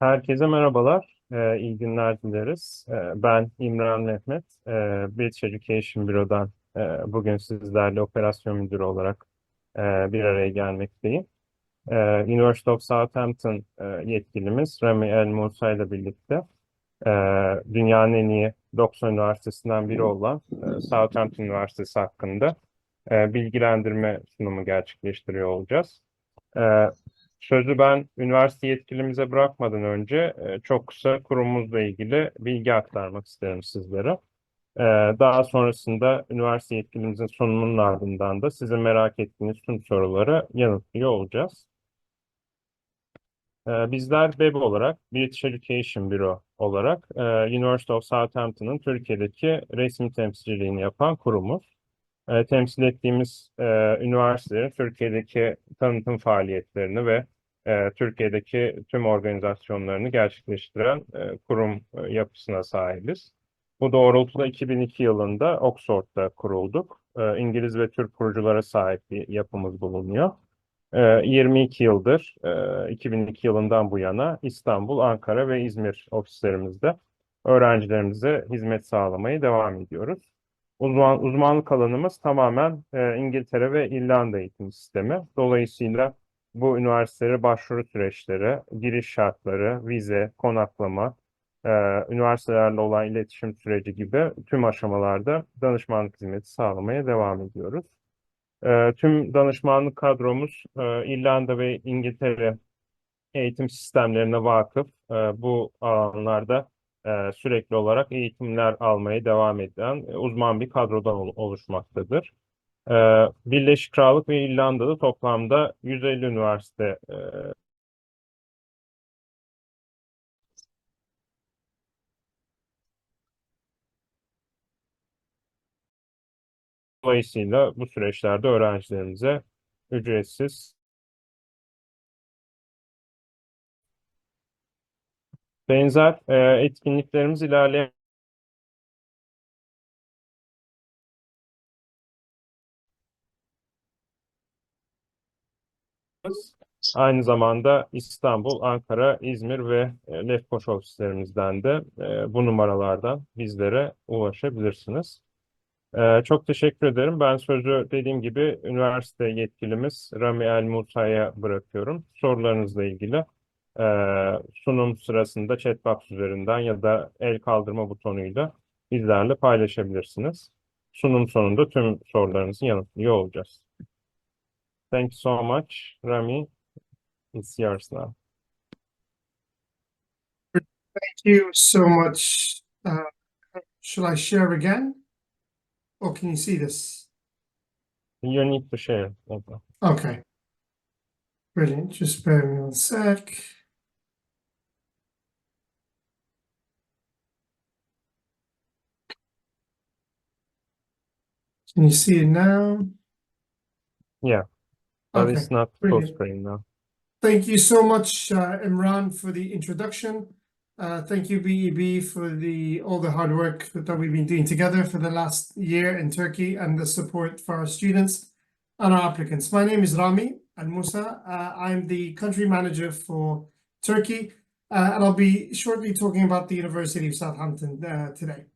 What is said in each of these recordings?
Herkese merhabalar, iyi günler dileriz. Ben İmran Mehmet, British Education Büro'dan bugün sizlerle operasyon müdürü olarak bir araya gelmekteyim. University of Southampton yetkilimiz Rami El Musa ile birlikte e, dünyanın en iyi 90 üniversitesinden biri olan Southampton Üniversitesi hakkında bilgilendirme sunumu gerçekleştiriyor olacağız. Ee, Sözü ben üniversite yetkilimize bırakmadan önce çok kısa kurumumuzla ilgili bilgi aktarmak isterim sizlere. Daha sonrasında üniversite yetkilimizin sunumunun ardından da sizin merak ettiğiniz tüm soruları yanıtlıyor olacağız. Bizler BEB olarak, British Education Bureau olarak University of Southampton'ın Türkiye'deki resmi temsilciliğini yapan kurumuz. Temsil ettiğimiz üniversitelerin Türkiye'deki tanıtım faaliyetlerini ve Türkiye'deki tüm organizasyonlarını gerçekleştiren kurum yapısına sahibiz. Bu doğrultuda 2002 yılında Oxford'da kurulduk. İngiliz ve Türk kuruculara sahip bir yapımız bulunuyor. 22 yıldır, 2002 yılından bu yana İstanbul, Ankara ve İzmir ofislerimizde öğrencilerimize hizmet sağlamaya devam ediyoruz. Uzmanlık alanımız tamamen İngiltere ve İrlanda eğitim sistemi. Dolayısıyla bu üniversitelere başvuru süreçleri, giriş şartları, vize, konaklama, e, üniversitelerle olan iletişim süreci gibi tüm aşamalarda danışmanlık hizmeti sağlamaya devam ediyoruz. Tüm danışmanlık kadromuz İrlanda ve İngiltere eğitim sistemlerine vakıf. Bu alanlarda sürekli olarak eğitimler almaya devam eden uzman bir kadrodan oluşmaktadır. E, Birleşik Krallık ve İrlanda'da toplamda 150 üniversite dolayısıyla bu süreçlerde öğrencilerimize ücretsiz benzer etkinliklerimiz ilerleyen aynı zamanda İstanbul, Ankara, İzmir ve Lefkoşa ofislerimizden de bu numaralardan bizlere ulaşabilirsiniz. Çok teşekkür ederim. Ben sözü dediğim gibi üniversite yetkilimiz Rami El Musa'ya bırakıyorum. Sorularınızla ilgili e, sunum sırasında chat box üzerinden ya da el kaldırma butonuyla bizlerle paylaşabilirsiniz. Sunum sonunda tüm sorularınızı yanıtlıyor olacağız. Thank you so much, Rami. It's yours now. Thank you so much. Shall I share again? Or can you see this? You need to share. Okay. Okay. Brilliant. Just bear with me 1 sec. Can you see it now? Yeah, but Okay. it's not full Brilliant. screen now. Thank you so much, Imran, for the introduction. Thank you, BEB, for all the hard work that we've been doing together for the last year in Turkey and the support for our students and our applicants. My name is Rami Al Musa. I'm the country manager for Turkey, and I'll be shortly talking about the University of Southampton today.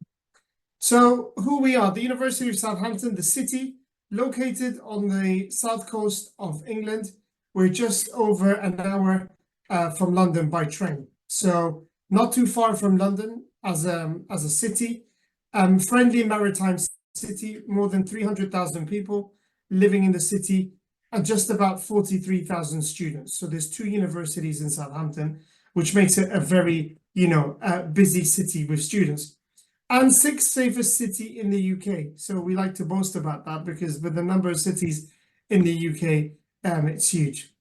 So, who we are, the University of Southampton, the city located on the south coast of England. We're just over an hour from London by train. So not too far from London as a city. Friendly maritime city, more than 300,000 people living in the city and just about 43,000 students. So there's 2 universities in Southampton, which makes it a very, busy city with students. And 6th safest city in the UK. So we like to boast about that because with the number of cities in the UK, it's huge.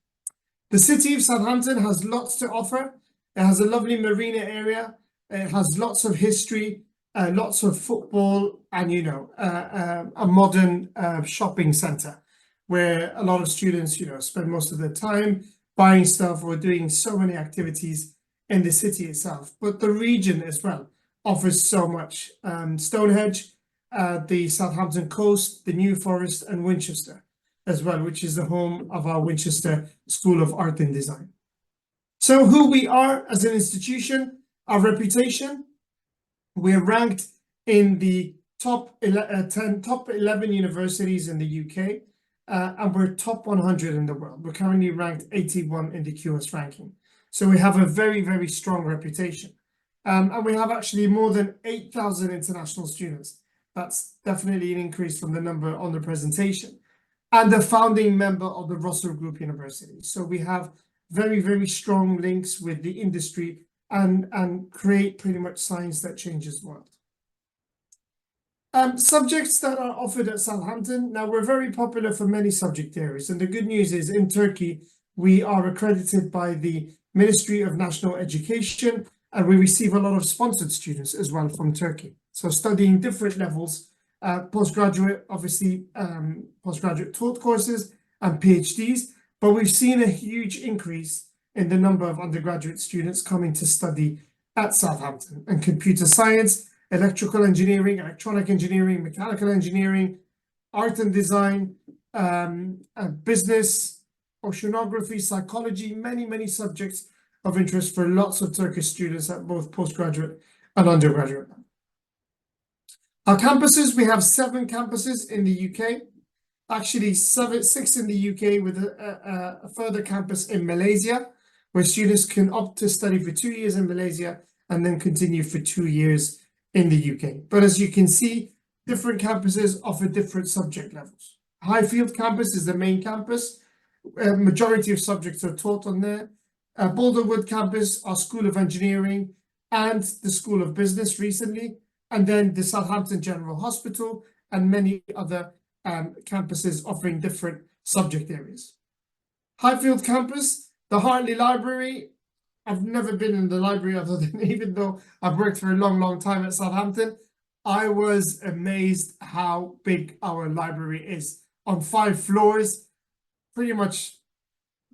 The city of Southampton has lots to offer. It has a lovely marina area. It has lots of history, lots of football, and a modern shopping centre where a lot of students, spend most of their time buying stuff or doing so many activities in the city itself. But the region as well offers so much. Stonehenge, the Southampton coast, the New Forest, and Winchester as well, which is the home of our Winchester School of Art and Design. So who we are as an institution, our reputation, we're ranked in the top 11 universities in the UK, and we're top 100 in the world. We're currently ranked 81 in the QS ranking. So we have a very, very strong reputation. And we have actually more than 8,000 international students. That's definitely an increase from the number on the presentation. And the founding member of the Russell Group University. So we have very, very strong links with the industry and create pretty much science that changes the world. Subjects that are offered at Southampton. Now, we're very popular for many subject areas. And the good news is in Turkey, we are accredited by the Ministry of National Education, and we receive a lot of sponsored students as well from Turkey. So studying different levels, postgraduate, obviously, postgraduate taught courses and PhDs, but we've seen a huge increase in the number of undergraduate students coming to study at Southampton, and computer science, electrical engineering, electronic engineering, mechanical engineering, art and design, business, oceanography, psychology, many subjects of interest for lots of Turkish students at both postgraduate and undergraduate. Our campuses, we have 7 campuses in the UK, actually 6 in the UK with a further campus in Malaysia, where students can opt to study for 2 years in Malaysia and then continue for 2 years in the UK. But as you can see, different campuses offer different subject levels. Highfield campus is the main campus. Majority of subjects are taught on there. Boulderwood campus, our School of Engineering and the School of Business recently, and then the Southampton General Hospital and many other campuses offering different subject areas. Highfield campus, the Hartley Library. I've never been in the library other than, even though I've worked for a long time at Southampton, I was amazed how big our library is. On 5 floors, pretty much,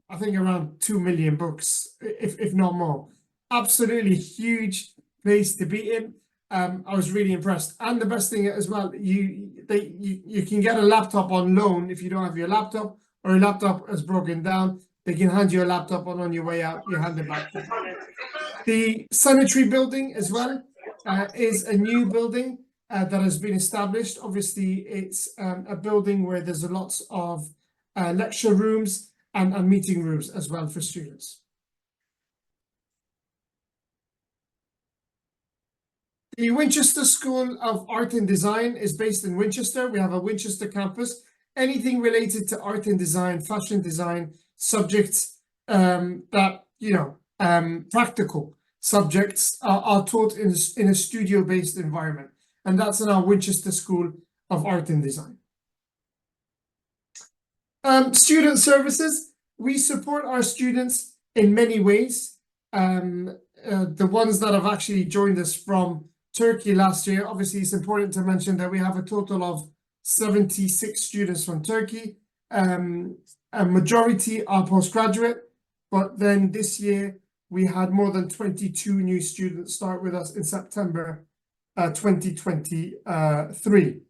I think around 2 million books, if not more. Absolutely huge place to be in. I was really impressed. And the best thing as well, you can get a laptop on loan if you don't have your laptop, or your laptop has broken down. They can hand you a laptop, and on your way out, you hand it back. The sanitary building as well is a new building that has been established. Obviously, it's a building where there's lots of lecture rooms and meeting rooms as well for students. The Winchester School of Art and Design is based in Winchester. We have a Winchester campus. Anything related to art and design, fashion design, subjects that, practical subjects are taught in a studio-based environment. And that's in our Winchester School of Art and Design. Student services, we support our students in many ways. The ones that have actually joined us from Turkey last year, obviously it's important to mention that we have a total of 76 students from Turkey. A majority are postgraduate, but then this year we had more than 22 new students start with us in September 2023.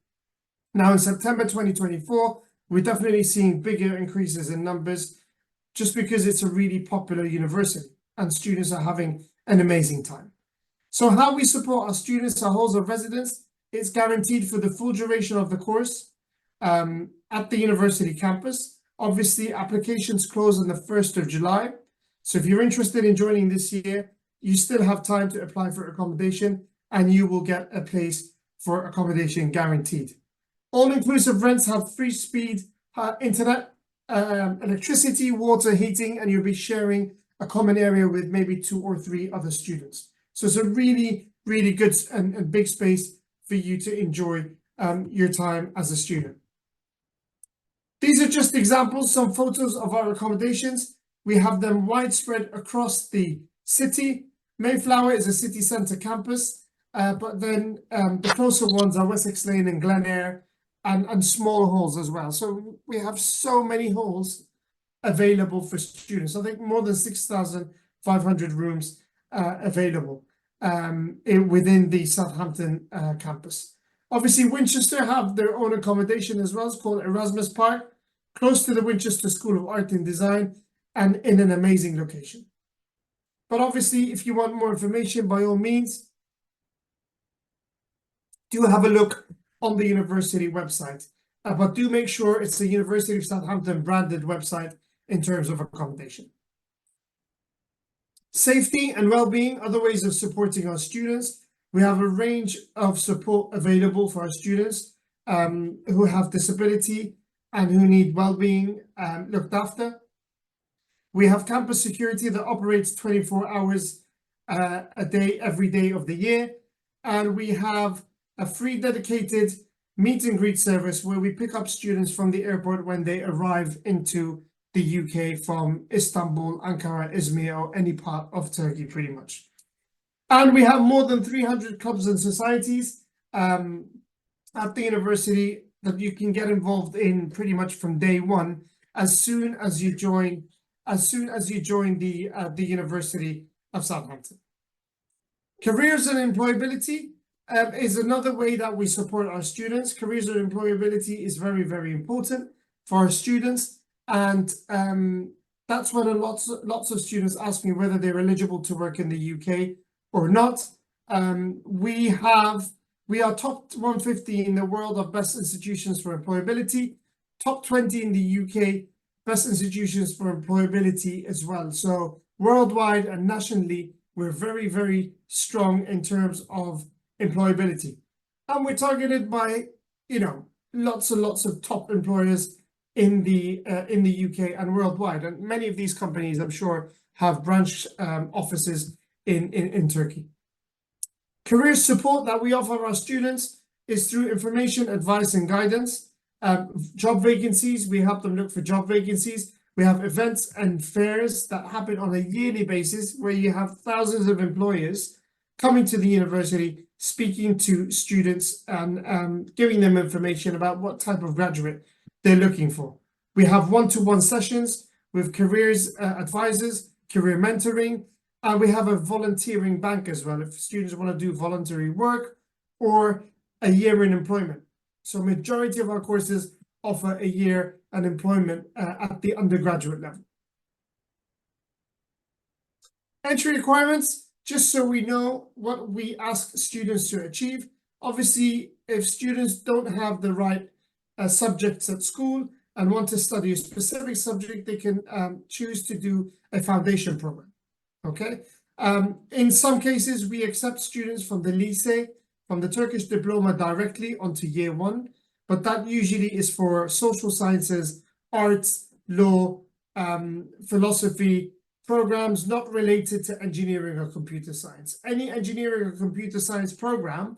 Now in September 2024, we're definitely seeing bigger increases in numbers just because it's a really popular university and students are having an amazing time. So how we support our students, our halls of residence, it's guaranteed for the full duration of the course at the university campus. Obviously, applications close on the 1st of July. So if you're interested in joining this year, you still have time to apply for accommodation and you will get a place for accommodation guaranteed. All-inclusive rents have free speed internet, electricity, water, heating, and you'll be sharing a common area with maybe 2 or 3 other students. So it's a really, really good and big space for you to enjoy your time as a student. These are just examples, some photos of our accommodations. We have them widespread across the city. Mayflower is a city centre campus, but then the closer ones are Wessex Lane and Glen Eyre, and small halls as well. So we have so many halls available for students. I think more than 6,500 rooms available within the Southampton campus. Obviously, Winchester have their own accommodation as well. It's called Erasmus Park, close to the Winchester School of Art and Design, and in an amazing location. But obviously, if you want more information, by all means, do have a look on the university website. But do make sure it's the University of Southampton branded website in terms of accommodation. Safety and well-being, other ways of supporting our students. We have a range of support available for our students who have disability and who need well-being looked after. We have campus security that operates 24 hours a day, every day of the year. And we have a free dedicated meet and greet service where we pick up students from the airport when they arrive into the UK from Istanbul, Ankara, Izmir, or any part of Turkey, pretty much. And we have more than 300 clubs and societies at the university that you can get involved in pretty much from day one, as soon as you join the University of Southampton. Careers and employability is another way that we support our students. Careers and employability is very, very important for our students. And that's when lots of students ask me whether they're eligible to work in the UK or not. We are top 150 in the world of best institutions for employability, top 20 in the UK best institutions for employability as well. So worldwide and nationally, we're very, very strong in terms of employability. And we're targeted by, lots and lots of top employers in the UK and worldwide. And many of these companies, I'm sure, have branch offices in Turkey. Career support that we offer our students is through information, advice, and guidance. Job vacancies, we help them look for job vacancies. We have events and fairs that happen on a yearly basis where you have thousands of employers coming to the university, speaking to students and giving them information about what type of graduate they're looking for. We have one-to-one sessions with careers advisors, career mentoring, and we have a volunteering bank as well if students want to do voluntary work or a year in employment. So majority of our courses offer a year in employment at the undergraduate level. Entry requirements, just so we know what we ask students to achieve. Obviously, if students don't have the right subjects at school and want to study a specific subject, they can choose to do a foundation program. Okay. In some cases, we accept students from the lycée, from the Turkish diploma directly onto year one, but that usually is for social sciences, arts, law, philosophy programs not related to engineering or computer science. Any engineering or computer science program,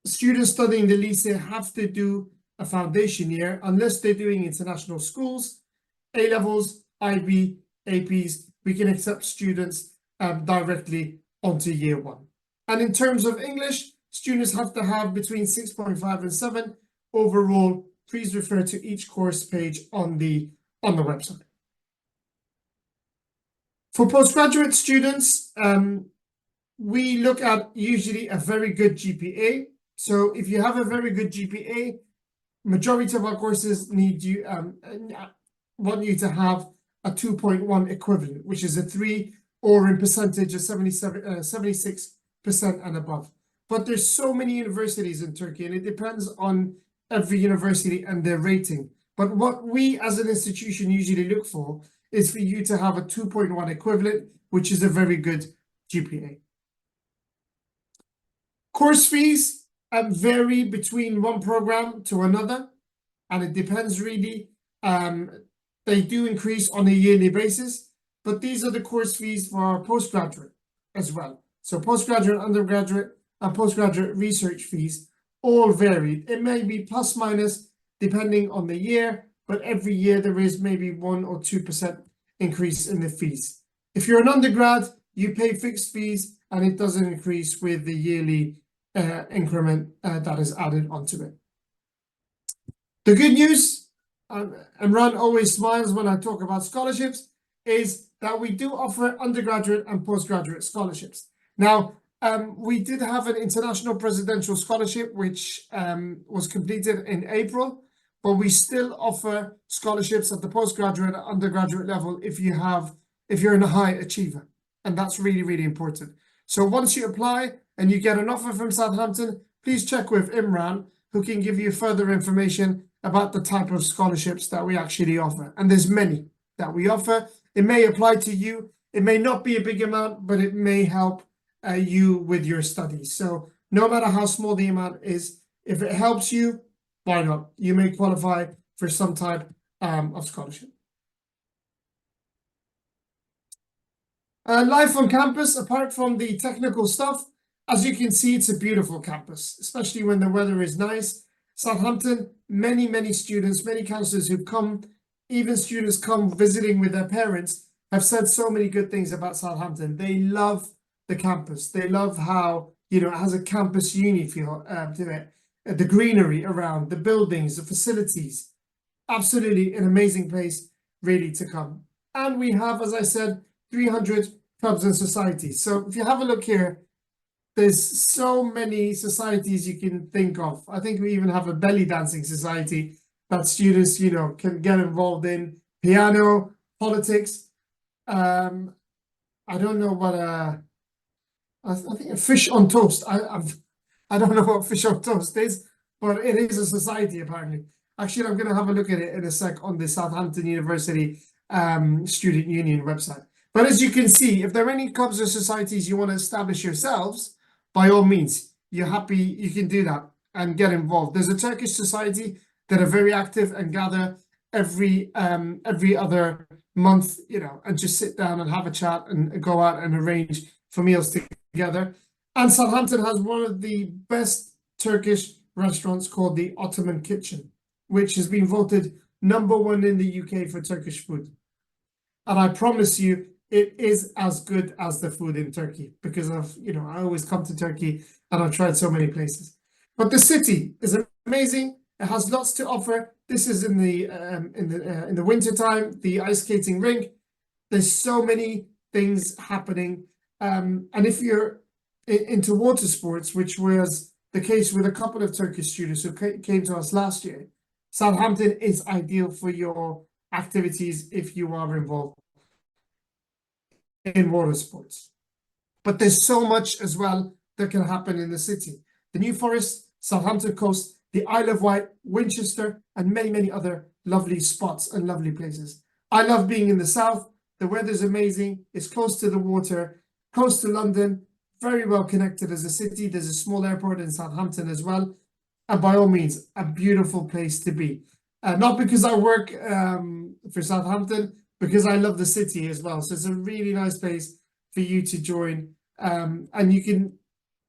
students studying the lycée have to do a foundation year unless they're doing international schools, A-levels, IB, APs. We can accept students directly onto year one. And in terms of English, students have to have between 6.5 and 7 overall. Please refer to each course page on the website. For postgraduate students, we look at usually a very good GPA. So if you have a very good GPA, majority of our courses want you to have a 2.1 equivalent, which is a 3, or in percentage of 76% and above. But there's so many universities in Turkey, and it depends on every university and their rating. But what we as an institution usually look for is for you to have a 2.1 equivalent, which is a very good GPA. Course fees vary between one program to another, and it depends really. They do increase on a yearly basis, but these are the course fees for our postgraduate as well. So postgraduate, undergraduate, and postgraduate research fees all vary. It may be plus minus depending on the year, but every year there is maybe 1 or 2% increase in the fees. If you're an undergrad, you pay fixed fees and it doesn't increase with the yearly increment that is added onto it. The good news, Imran always smiles when I talk about scholarships, is that we do offer undergraduate and postgraduate scholarships. Now, we did have an international presidential scholarship, which was completed in April, but we still offer scholarships at the postgraduate and undergraduate level if you're a high achiever. and that's really, really important. So once you apply and you get an offer from Southampton, please check with Imran, who can give you further information about the type of scholarships that we actually offer. And there's many that we offer. It may apply to you. It may not be a big amount, but it may help you with your studies. So no matter how small the amount is, if it helps you, why not? You may qualify for some type of scholarship. Life on campus, apart from the technical stuff, as you can see, it's a beautiful campus, especially when the weather is nice. Southampton, many students, many counselors who've come, even students come visiting with their parents, have said so many good things about Southampton. They love the campus. They love how, it has a campus uni feel to it. The greenery around, the buildings, the facilities. Absolutely an amazing place really to come. And we have, as I said, 300 clubs and societies. So if you have a look here, there's so many societies you can think of. I think we even have a belly dancing society that students, can get involved in. Piano, politics. I don't know what I think a fish on toast. I don't know what fish on toast is, but it is a society apparently. Actually, I'm going to have a look at it in a sec on the Southampton University Student Union website. But as you can see, if there are any clubs or societies you want to establish yourselves, by all means, you can do that and get involved. There's a Turkish society that are very active and gather every other month, and just sit down and have a chat and go out and arrange for meals together. And Southampton has one of the best Turkish restaurants called the Ottoman Kitchen, which has been voted #1 in the UK for Turkish food. And I promise you, it is as good as the food in Turkey, because I always come to Turkey and I've tried so many places. But the city is amazing. It has lots to offer. This is in the winter time, the ice skating rink. There's so many things happening. And if you're into water sports, which was the case with a couple of Turkish students who came to us last year, Southampton is ideal for your activities if you are involved in water sports. But there's so much as well that can happen in the city. The New Forest, Southampton Coast, the Isle of Wight, Winchester, and many other lovely spots and lovely places. I love being in the south. The weather's amazing. It's close to the water, close to London, very well connected as a city. There's a small airport in Southampton as well. And by all means, a beautiful place to be. Not because I work for Southampton, because I love the city as well. So it's a really nice place for you to join. And you can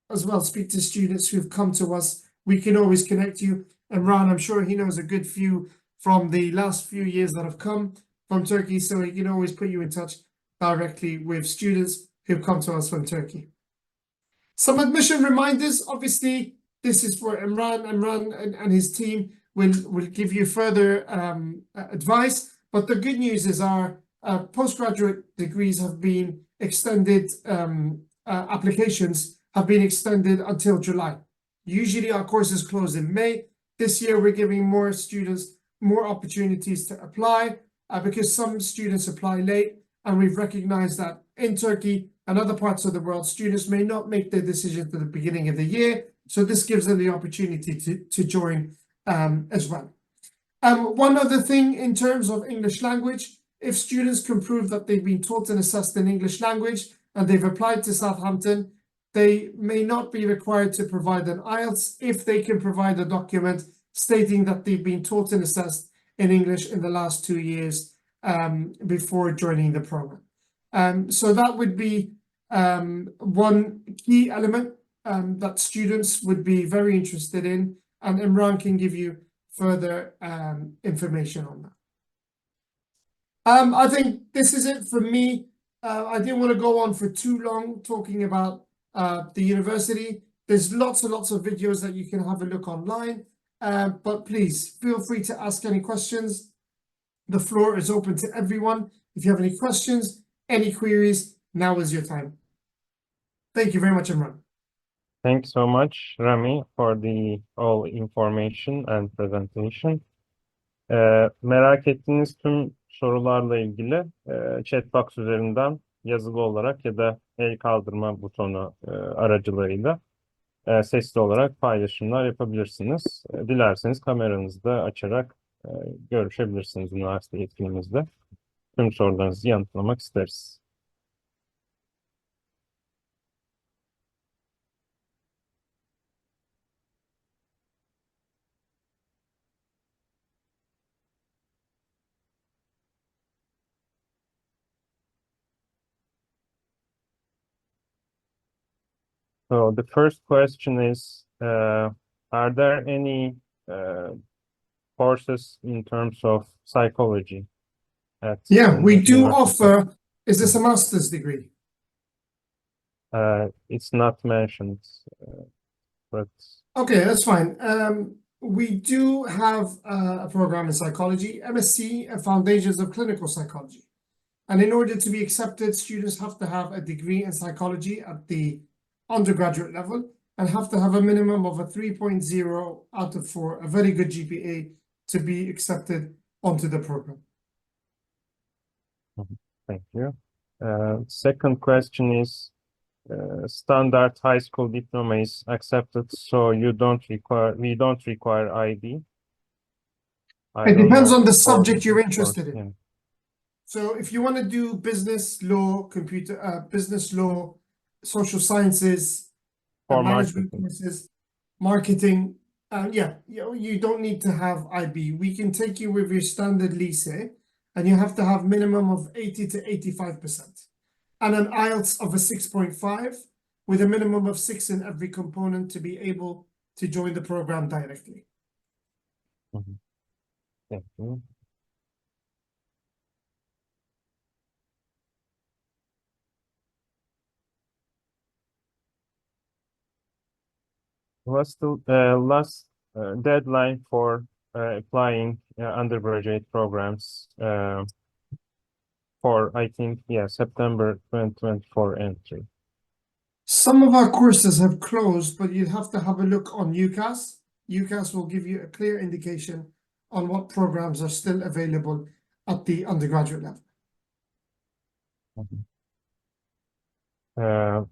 as well speak to students who've come to us. We can always connect you. And Ron, I'm sure he knows a good few from the last few years that have come from Turkey. So he can always put you in touch directly with students who've come to us from Turkey. Some admission reminders. Obviously, this is for Imran. Imran and his team will give you further advice. But the good news is our postgraduate degrees have been extended, applications have been extended until July. Usually our courses close in May. This year we're giving more students more opportunities to apply because some students apply late, and we've recognized that in Turkey and other parts of the world, students may not make their decision at the beginning of the year. So this gives them the opportunity to join as well. One other thing in terms of English language, if students can prove that they've been taught and assessed in English language and they've applied to Southampton, they may not be required to provide an IELTS if they can provide a document stating that they've been taught and assessed in English in the last 2 years before joining the program. So that would be one key element that students would be very interested in, and Imran can give you further information on that. I think this is it for me. I didn't want to go on for too long talking about the university. There's lots and lots of videos that you can have a look online, but please feel free to ask any questions. The floor is open to everyone. If you have any questions, any queries, now is your time. Thank you very much, Imran. Thanks so much, Rami, for the all information and presentation. Merak ettiğiniz tüm sorularla ilgili chat box üzerinden yazılı olarak ya da el kaldırma butonu aracılığıyla sesli olarak paylaşımlar yapabilirsiniz. Dilerseniz kameranızı da açarak görüşebilirsiniz üniversite yetkinimizle. Tüm sorularınızı yanıtlamak isteriz. So the first question is, are there any courses in terms of psychology at Yeah, we do university? offer. Is this a master's degree? It's not mentioned, but Okay, that's fine. We do have a program in psychology, MSc, Foundations of Clinical Psychology. And in order to be accepted, students have to have a degree in psychology at the undergraduate level and have to have a minimum of a 3.0 out of 4, a very good GPA, to be accepted onto the program. thank you. Second question is, standard high school diploma is accepted, so we don't require IB. It depends know on the for subject you're course, interested in. yeah. So if you want to do business law, business law, social sciences, For management marketing. courses, marketing, yeah, you don't need to have IB. We can take you with your standard lycée, and you have to have minimum of 80 to 85%. And an IELTS of a 6.5 with a minimum of 6 in every component to be able to join the program directly. Thank you. What's the last deadline for applying undergraduate programs for, I think, yeah, September 2024 entry? Some of our courses have closed, but you'd have to have a look on UCAS. UCAS will give you a clear indication on what programs are still available at the undergraduate level.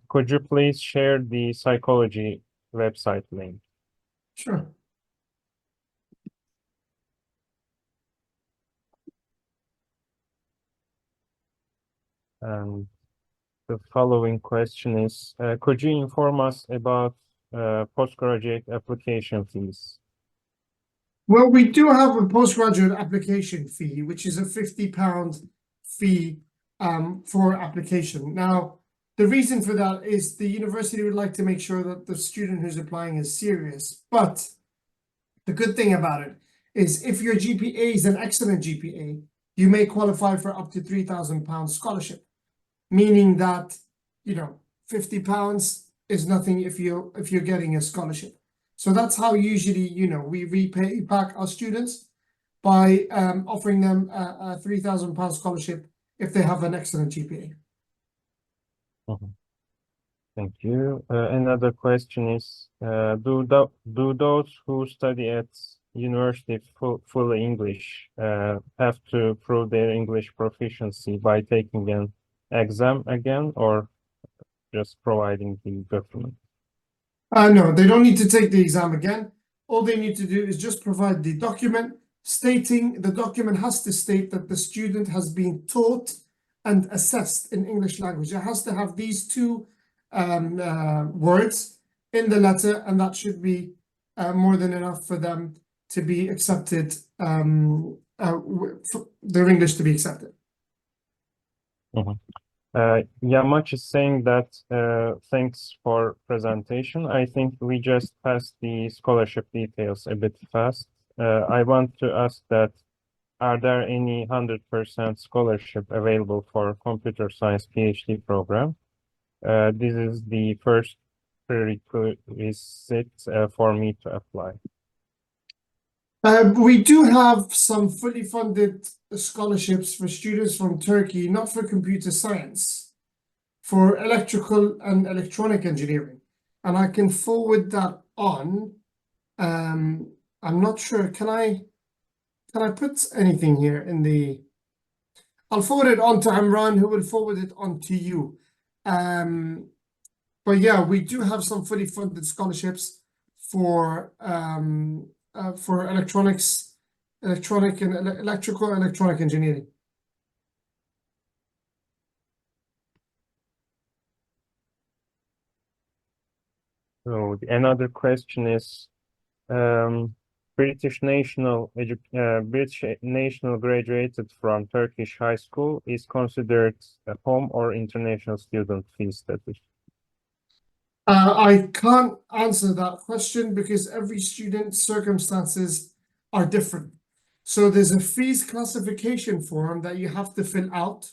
Could you please share the psychology website link? Sure. And the following question is, could you inform us about postgraduate application fees? Well, we do have a postgraduate application fee, which is a £50 fee for application. Now, the reason for that is the university would like to make sure that the student who's applying is serious. But the good thing about it is if your GPA is an excellent GPA, you may qualify for up to £3,000 scholarship, meaning that, you know, £50 is nothing if you're getting a scholarship. So that's how usually, you know, we repay back our students by offering them a £3,000 scholarship if they have an excellent GPA. Thank you. Another question is, do those who study at university full English have to prove their English proficiency by taking an exam again, or just providing the document? No, they don't need to take the exam again. All they need to do is just provide the document stating, the document has to state that the student has been taught and assessed in English language. It has to have these two words in the letter, and that should be more than enough for them to be accepted, for their English to be accepted. Yamaç is saying that thanks for presentation. I think we just passed the scholarship details a bit fast. I want to ask that, are there any 100% scholarship available for computer science PhD program? This is the first prerequisite for me to apply. We do have some fully funded scholarships for students from Turkey, not for computer science, for electrical and electronic engineering. And I can forward that on. I'm not sure, can I put anything here in the, I'll forward it on to Imran, who will forward it on to you. But yeah, we do have some fully funded scholarships for electronics, electronic and electrical and electronic engineering. So another question is, British national graduated from Turkish high school is considered a home or international student fee status? I can't answer that question because every student's circumstances are different. So there's a fees classification form that you have to fill out.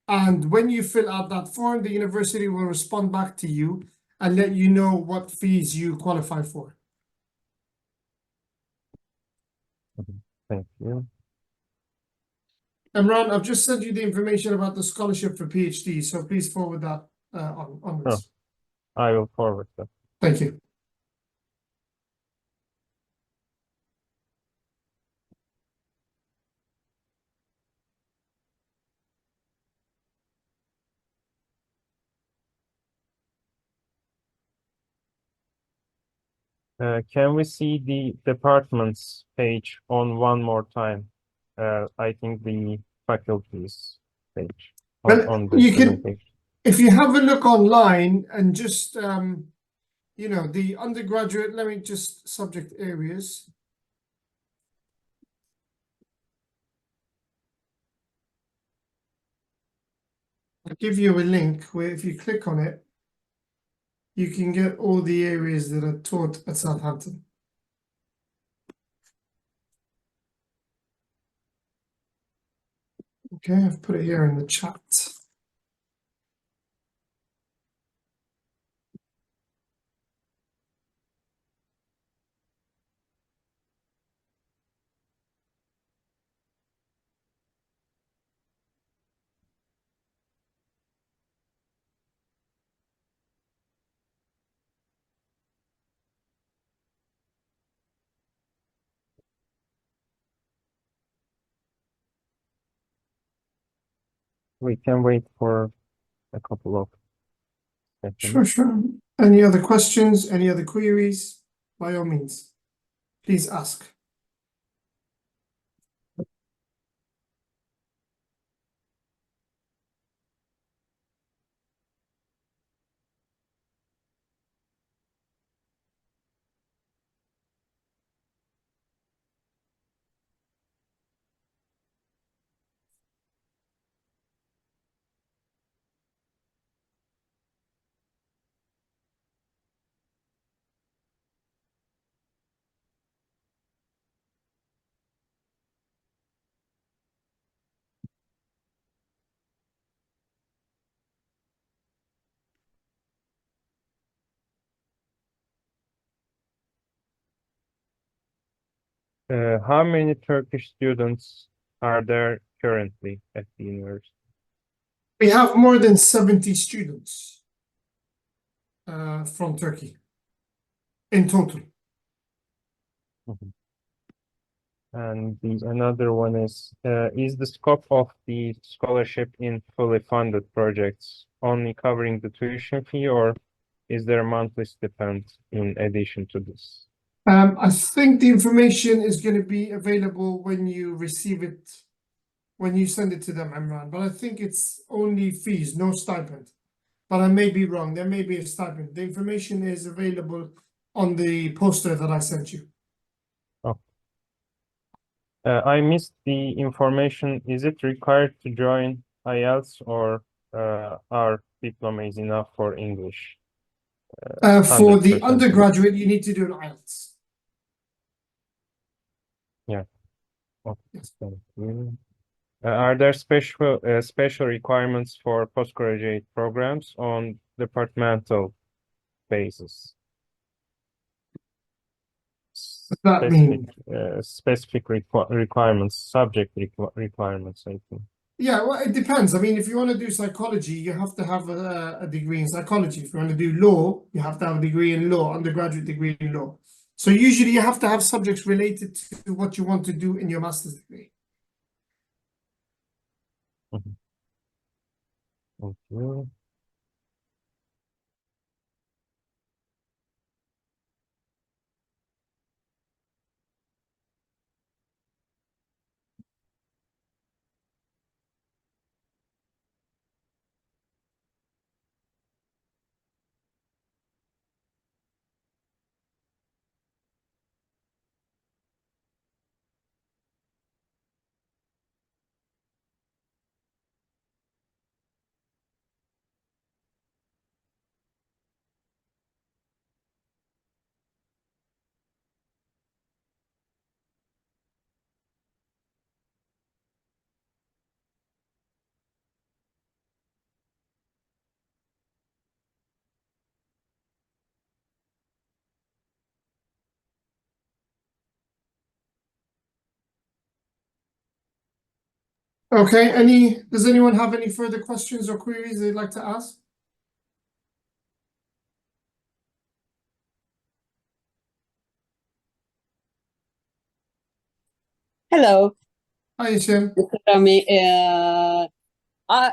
And when you fill out that form, the university will respond back to you and let you know what fees you qualify for. Thank you. Imran, I've just sent you the information about the scholarship for PhD, so please forward that onwards. I will forward that. Thank you. Can we see the departments page on one more time? I think the faculties page. Well, the you can, presentation. if you have a look online and just, you know, the undergraduate, let me just subject areas. I'll give you a link where if you click on it, you can get all the areas that are taught at Southampton. Okay, I've put it here in the chat. We can wait for a couple of seconds. Sure, sure. Any other questions, any other queries? By all means, please ask. How many Turkish students are there currently at the university? We have more than 70 students from Turkey in total. And another one is the scope of the scholarship in fully funded projects only covering the tuition fee, or is there a monthly stipend in addition to this? I think the information is going to be available when you receive it, when you send it to them, Imran. But I think it's only fees, no stipend. But I may be wrong. There may be a stipend. The information is available on the poster that I sent you. Oh. I missed the information. Is it required to join IELTS, or our diploma is enough for English? For the 100%. undergraduate, you need to do an IELTS. Yeah. Okay. Yes. Thank you. Are there special requirements for postgraduate programs on departmental basis? That mean? Specific requirements, subject requirements, I think. Yeah, well, it depends. I mean, if you want to do psychology, you have to have a degree in psychology. If you want to do law, you have to have a degree in law, undergraduate degree in law. So usually you have to have subjects related to what you want to do in your master's degree. Thank you. Okay, does anyone have any further questions or queries they'd like to ask? Hello, Hi, Isham. Mr. Rami. I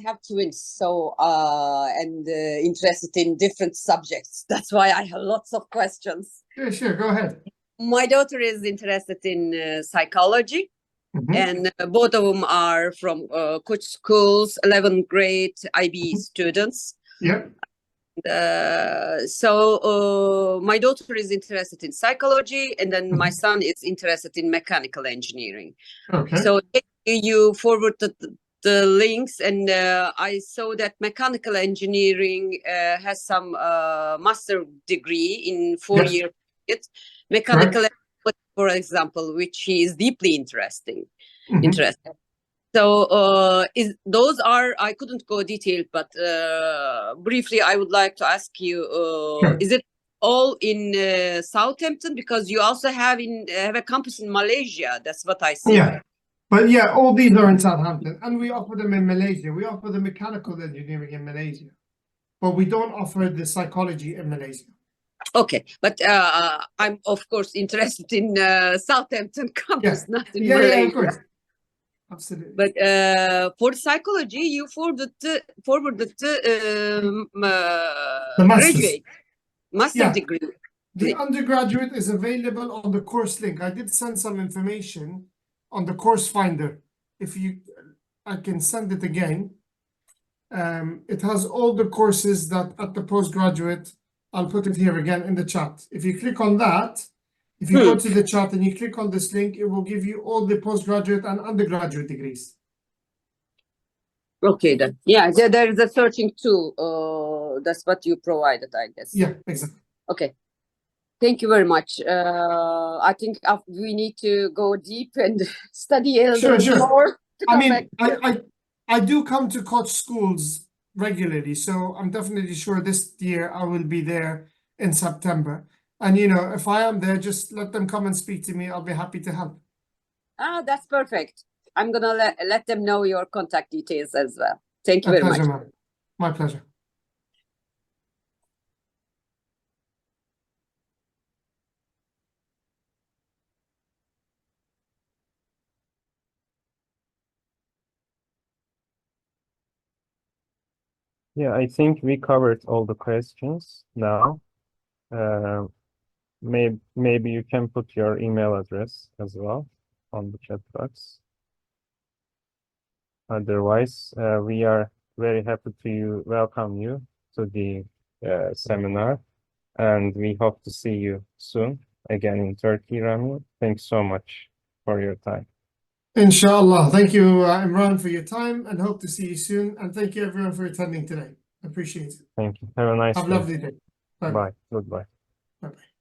have twins, so and interested in different subjects. That's why I have lots of questions. Yeah, sure, go ahead. My daughter is interested in psychology, Mhm. and both of them are from Koç schools, 11th grade IB students. Yep. So my daughter is interested in psychology, and then my son is interested in mechanical engineering. Okay. So you forwarded the links, and I saw that mechanical engineering has some master degree in 4-year period. Mechanical, for example, which he is deeply interested. So those are, I couldn't go detailed, but briefly, I would like to ask you, is it all in Southampton? Because you also have a campus in Malaysia. That's what I see. Yeah, but yeah, all these are in Southampton, and we offer them in Malaysia. We offer the mechanical engineering in Malaysia, but we don't offer the psychology in Malaysia. Okay, but I'm of course interested in Southampton campus, not in Yeah, Malaysia. yeah, of course. Absolutely. But for psychology, you forwarded the master's. master degree. The undergraduate is available on the course link. I did send some information on the course finder. I can send it again. It has all the courses that at the postgraduate. I'll put it here again in the chat. If you click on that, if you go to the chat and you click on this link, it will give you all the postgraduate and undergraduate degrees. Okay, then. Yeah, there is a searching tool. That's what you provided, I guess. Yeah, exactly. Okay. Thank you very much. I think we need to go deep and study a little more. I mean, I do come to Koç schools regularly, so I'm definitely sure this year I will be there in September. And if I am there, just let them come and speak to me. I'll be happy to help. That's perfect. I'm gonna let them know your contact details as well. Thank you very much. Ma'am. My pleasure. Yeah, I think we covered all the questions now. Maybe you can put your email address as well on the chat box. Otherwise, we are very happy to welcome you to the seminar, and we hope to see you soon again in Turkey, Rami. Thanks so much for your time. Inshallah. Thank you, Imran, for your time, and hope to see you soon. And thank you, everyone, for attending today. Appreciate it. Thank you. Have a nice Have a day. lovely day. Bye. Bye. Goodbye. Bye-bye.